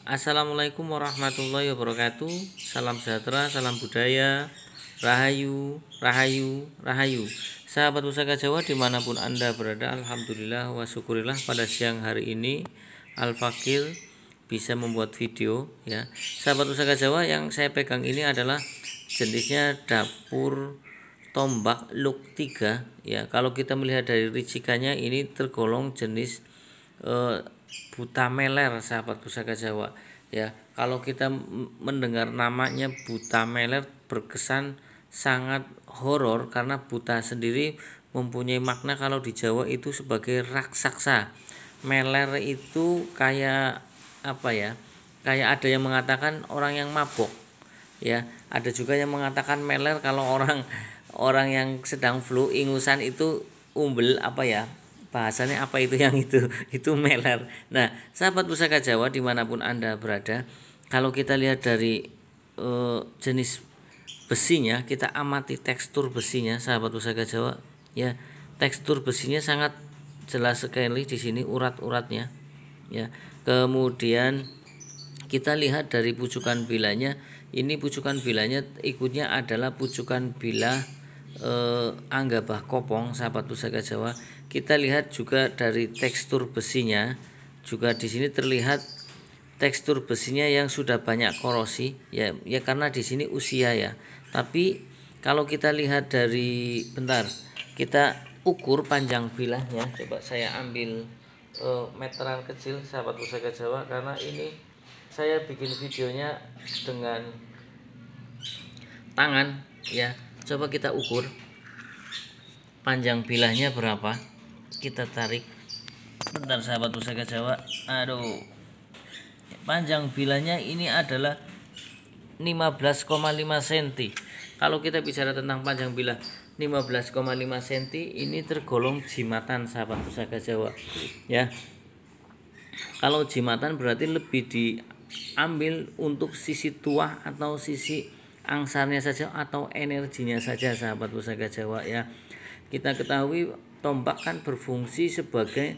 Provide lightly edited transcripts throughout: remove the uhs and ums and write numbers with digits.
Assalamualaikum warahmatullahi wabarakatuh. Salam sejahtera, salam budaya, rahayu, rahayu, rahayu. Sahabat Pusaka Jawa dimanapun Anda berada, alhamdulillah wa syukurillah pada siang hari ini Al-Fakir bisa membuat video ya. Sahabat Pusaka Jawa, yang saya pegang ini adalah jenisnya dapur tombak Luk 3 ya. Kalau kita melihat dari ricikannya, ini tergolong jenis buta meler, sahabat Pusaka Jawa ya. Kalau kita mendengar namanya buta meler berkesan sangat horor, karena buta sendiri mempunyai makna kalau di Jawa itu sebagai raksasa. Meler itu kayak apa ya, kayak ada yang mengatakan orang yang mabok ya, ada juga yang mengatakan meler kalau orang orang yang sedang flu ingusan itu umbel, apa ya bahasanya, apa itu yang itu meler. Nah, sahabat Pusaka Jawa dimanapun Anda berada, kalau kita lihat dari jenis besinya, kita amati tekstur besinya, sahabat Pusaka Jawa ya. Tekstur besinya sangat jelas sekali di sini, urat-uratnya ya. Kemudian kita lihat dari pucukan bilanya, ini pucukan bilanya ikutnya adalah pucukan bila Anggabah Kopong, sahabat Pusaka Jawa. Kita lihat juga dari tekstur besinya, juga di sini terlihat tekstur besinya yang sudah banyak korosi ya, karena di sini usia ya. Tapi kalau kita lihat dari, bentar, kita ukur panjang bilahnya. Coba saya ambil meteran kecil, sahabat Pusaka Jawa, karena ini saya bikin videonya dengan tangan ya. Coba kita ukur panjang bilahnya berapa. Kita tarik, bentar sahabat Pusaka Jawa. Aduh, panjang bilahnya ini adalah 15,5 cm. Kalau kita bicara tentang panjang bilah 15,5 cm, ini tergolong jimatan, sahabat Pusaka Jawa ya. Kalau jimatan berarti lebih diambil untuk sisi tuah atau sisi angsarnya saja atau energinya saja, sahabat Pusaka Jawa ya. Kita ketahui tombak kan berfungsi sebagai,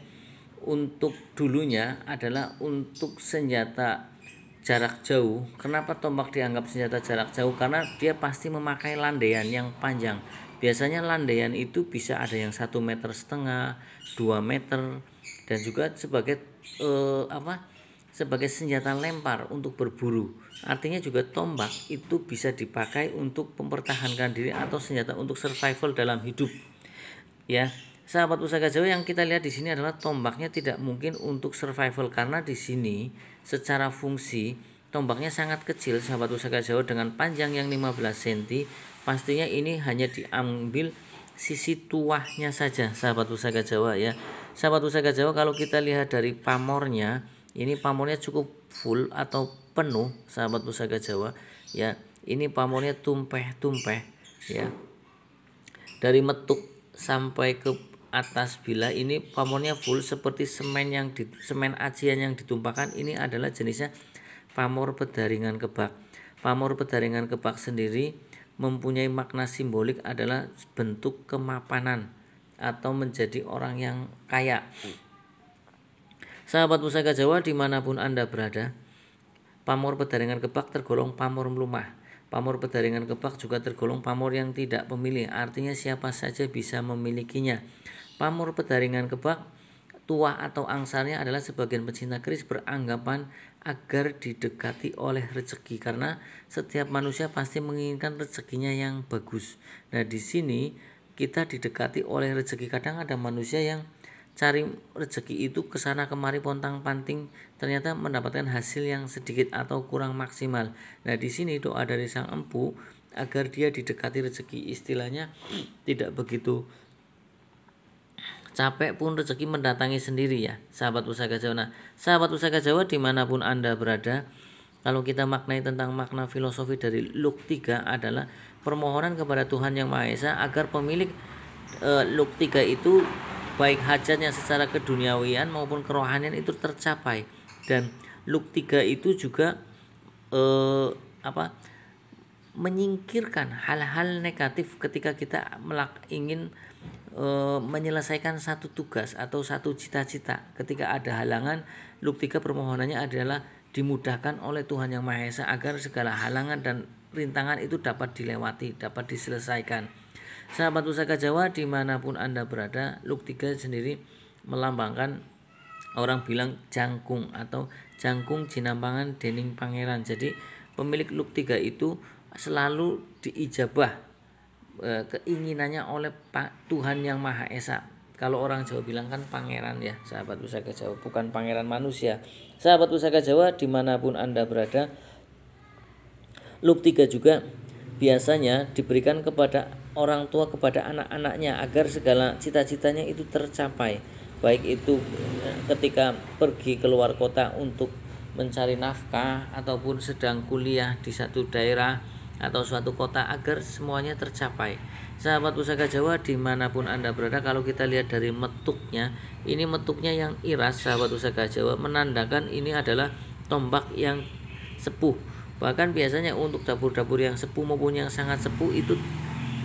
untuk dulunya adalah untuk senjata jarak jauh. Kenapa tombak dianggap senjata jarak jauh? Karena dia pasti memakai landaian yang panjang. Biasanya landaian itu bisa ada yang 1,5 meter, 2 meter, dan juga sebagai sebagai senjata lempar untuk berburu. Artinya juga tombak itu bisa dipakai untuk mempertahankan diri atau senjata untuk survival dalam hidup ya. Sahabat Pusaka Jawa, yang kita lihat di sini adalah tombaknya tidak mungkin untuk survival, karena di sini secara fungsi tombaknya sangat kecil, sahabat Pusaka Jawa, dengan panjang yang 15 cm. Pastinya ini hanya diambil sisi tuahnya saja, sahabat Pusaka Jawa ya. Sahabat Pusaka Jawa, kalau kita lihat dari pamornya, ini pamornya cukup full atau penuh, sahabat Pusaka Jawa ya. Ini pamornya tumpeh-tumpeh ya. Dari metuk sampai ke atas bila ini pamornya full, seperti semen acian yang ditumpahkan. Ini adalah jenisnya pamor pedaringan kebak. Pamor pedaringan kebak sendiri mempunyai makna simbolik, adalah bentuk kemapanan atau menjadi orang yang kaya. Sahabat Pusaka Jawa dimanapun Anda berada, pamor pedaringan kebak tergolong pamor melumah. Pamor pedaringan kebak juga tergolong pamor yang tidak pemilih, artinya siapa saja bisa memilikinya. Pamor pedaringan kebak, tuah atau angsarnya adalah sebagian pecinta keris beranggapan agar didekati oleh rezeki, karena setiap manusia pasti menginginkan rezekinya yang bagus. Nah, di sini kita didekati oleh rezeki. Kadang ada manusia yang cari rezeki itu kesana kemari pontang-panting, ternyata mendapatkan hasil yang sedikit atau kurang maksimal. Nah, di sini doa dari sang empu agar dia didekati rezeki, istilahnya tidak begitu capek pun rezeki mendatangi sendiri ya, sahabat Pusaka Jawa. Nah, sahabat Pusaka Jawa dimanapun Anda berada, kalau kita maknai tentang makna filosofi dari Luk 3 adalah permohonan kepada Tuhan Yang Maha Esa agar pemilik Luk 3 itu baik hajatnya secara keduniawian maupun kerohanian itu tercapai. Dan Luk 3 itu juga menyingkirkan hal-hal negatif ketika kita ingin menyelesaikan satu tugas atau satu cita-cita. Ketika ada halangan, Luk 3 permohonannya adalah dimudahkan oleh Tuhan Yang Maha Esa agar segala halangan dan rintangan itu dapat dilewati, dapat diselesaikan. Sahabat Pusaka Jawa dimanapun Anda berada, Luk 3 sendiri melambangkan, orang bilang jangkung atau jangkung jinampangan dening pangeran. Jadi pemilik Luk 3 itu selalu diijabah keinginannya oleh Tuhan Yang Maha Esa. Kalau orang Jawa bilang kan pangeran ya, sahabat Pusaka Jawa, bukan pangeran manusia. Sahabat Pusaka Jawa dimanapun Anda berada, Luk 3 juga biasanya diberikan kepada orang tua kepada anak-anaknya agar segala cita-citanya itu tercapai, baik itu ketika pergi keluar kota untuk mencari nafkah ataupun sedang kuliah di satu daerah atau suatu kota, agar semuanya tercapai. Sahabat Pusaka Jawa dimanapun Anda berada, kalau kita lihat dari metuknya, ini metuknya yang iras, sahabat Pusaka Jawa, menandakan ini adalah tombak yang sepuh. Bahkan biasanya untuk dapur-dapur yang sepuh maupun yang sangat sepuh itu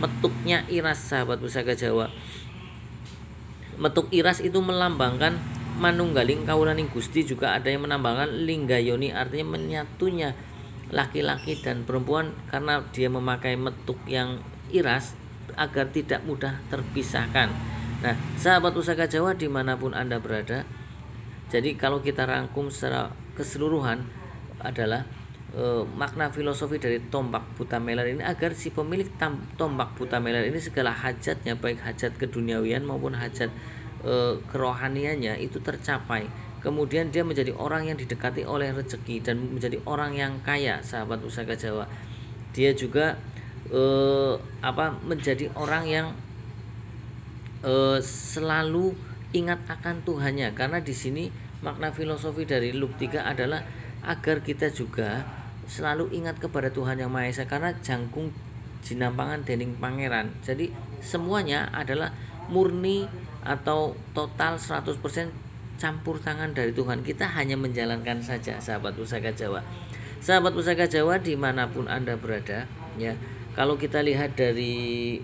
metuknya iras, sahabat Pusaka Jawa. Metuk iras itu melambangkan manunggaling kawulaning Gusti, juga ada yang menambahkan linggayoni, artinya menyatunya laki-laki dan perempuan karena dia memakai metuk yang iras agar tidak mudah terpisahkan. Nah, sahabat Pusaka Jawa dimanapun Anda berada, jadi kalau kita rangkum secara keseluruhan adalah makna filosofi dari tombak buta meler ini agar si pemilik tombak buta meler ini segala hajatnya, baik hajat keduniawian maupun hajat kerohaniannya itu tercapai. Kemudian dia menjadi orang yang didekati oleh rezeki dan menjadi orang yang kaya, sahabat Pusaka Jawa. Dia juga menjadi orang yang selalu ingat akan Tuhannya, karena di sini makna filosofi dari Luk 3 adalah agar kita juga selalu ingat kepada Tuhan Yang Maha Esa, karena jangkung jinampangan dening pangeran. Jadi semuanya adalah murni atau total 100% campur tangan dari Tuhan. Kita hanya menjalankan saja, sahabat Pusaka Jawa. Sahabat Pusaka Jawa dimanapun Anda berada, ya, kalau kita lihat dari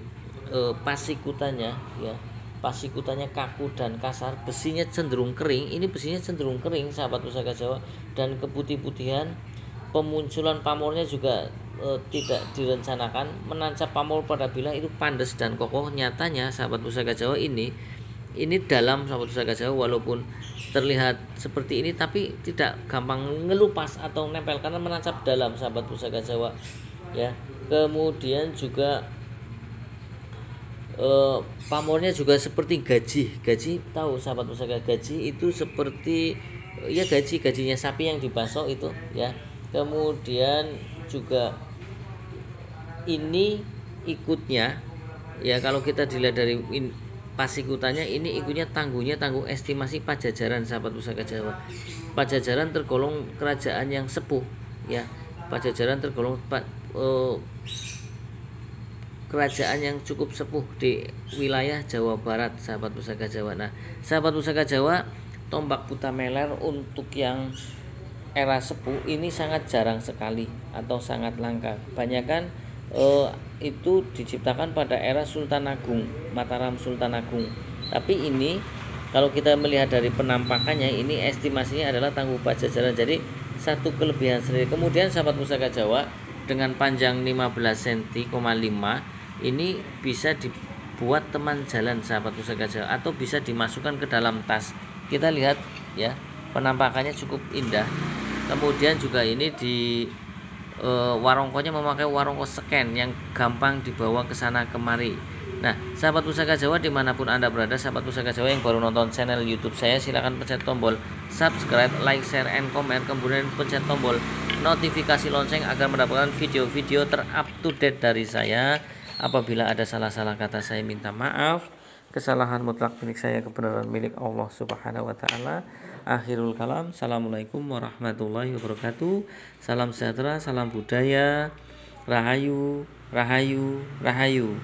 pasikutannya, ya, pasikutannya kaku dan kasar, besinya cenderung kering. Ini besinya cenderung kering, sahabat Pusaka Jawa, dan keputih-putihan. Pemunculan pamornya juga tidak direncanakan. Menancap pamor pada bilah itu pandas dan kokoh. Nyatanya sahabat Pusaka Jawa ini dalam, sahabat Pusaka Jawa, walaupun terlihat seperti ini tapi tidak gampang ngelupas atau nempel karena menancap dalam, sahabat Pusaka Jawa, ya. Kemudian juga pamornya juga seperti gaji tahu, sahabat Pusaka, gaji itu seperti ya gajinya sapi yang dibasok itu, ya. Kemudian juga ini ikutnya, ya, kalau kita dilihat dari pasikutannya, ini ikutnya tangguh estimasi Pajajaran, sahabat Pusaka Jawa. Pajajaran tergolong kerajaan yang sepuh, ya. Pajajaran tergolong kerajaan yang cukup sepuh di wilayah Jawa Barat, sahabat Pusaka Jawa. Nah, sahabat Pusaka Jawa, tombak buta meler untuk yang era sepuh ini sangat jarang sekali atau sangat langka. Banyakan itu diciptakan pada era Sultan Agung, Mataram Sultan Agung. Tapi ini kalau kita melihat dari penampakannya, ini estimasinya adalah tangguh Pajajaran. Jadi satu kelebihan sendiri. Kemudian sahabat Pusaka Jawa, dengan panjang 15 cm,5 ini bisa dibuat teman jalan, sahabat Pusaka Jawa, atau bisa dimasukkan ke dalam tas. Kita lihat, ya, penampakannya cukup indah. Kemudian juga ini di warongkonya memakai warongko scan yang gampang dibawa ke sana kemari. Nah, sahabat Pusaka Jawa dimanapun Anda berada, sahabat Pusaka Jawa yang baru nonton channel YouTube saya, silakan pencet tombol subscribe, like, share, and comment. Kemudian pencet tombol notifikasi lonceng agar mendapatkan video-video terup to date dari saya. Apabila ada salah-salah kata, saya minta maaf. Kesalahan mutlak milik saya, kebenaran milik Allah Subhanahu wa Ta'ala. Akhirul kalam, assalamualaikum warahmatullahi wabarakatuh. Salam sejahtera, salam budaya, rahayu, rahayu, rahayu.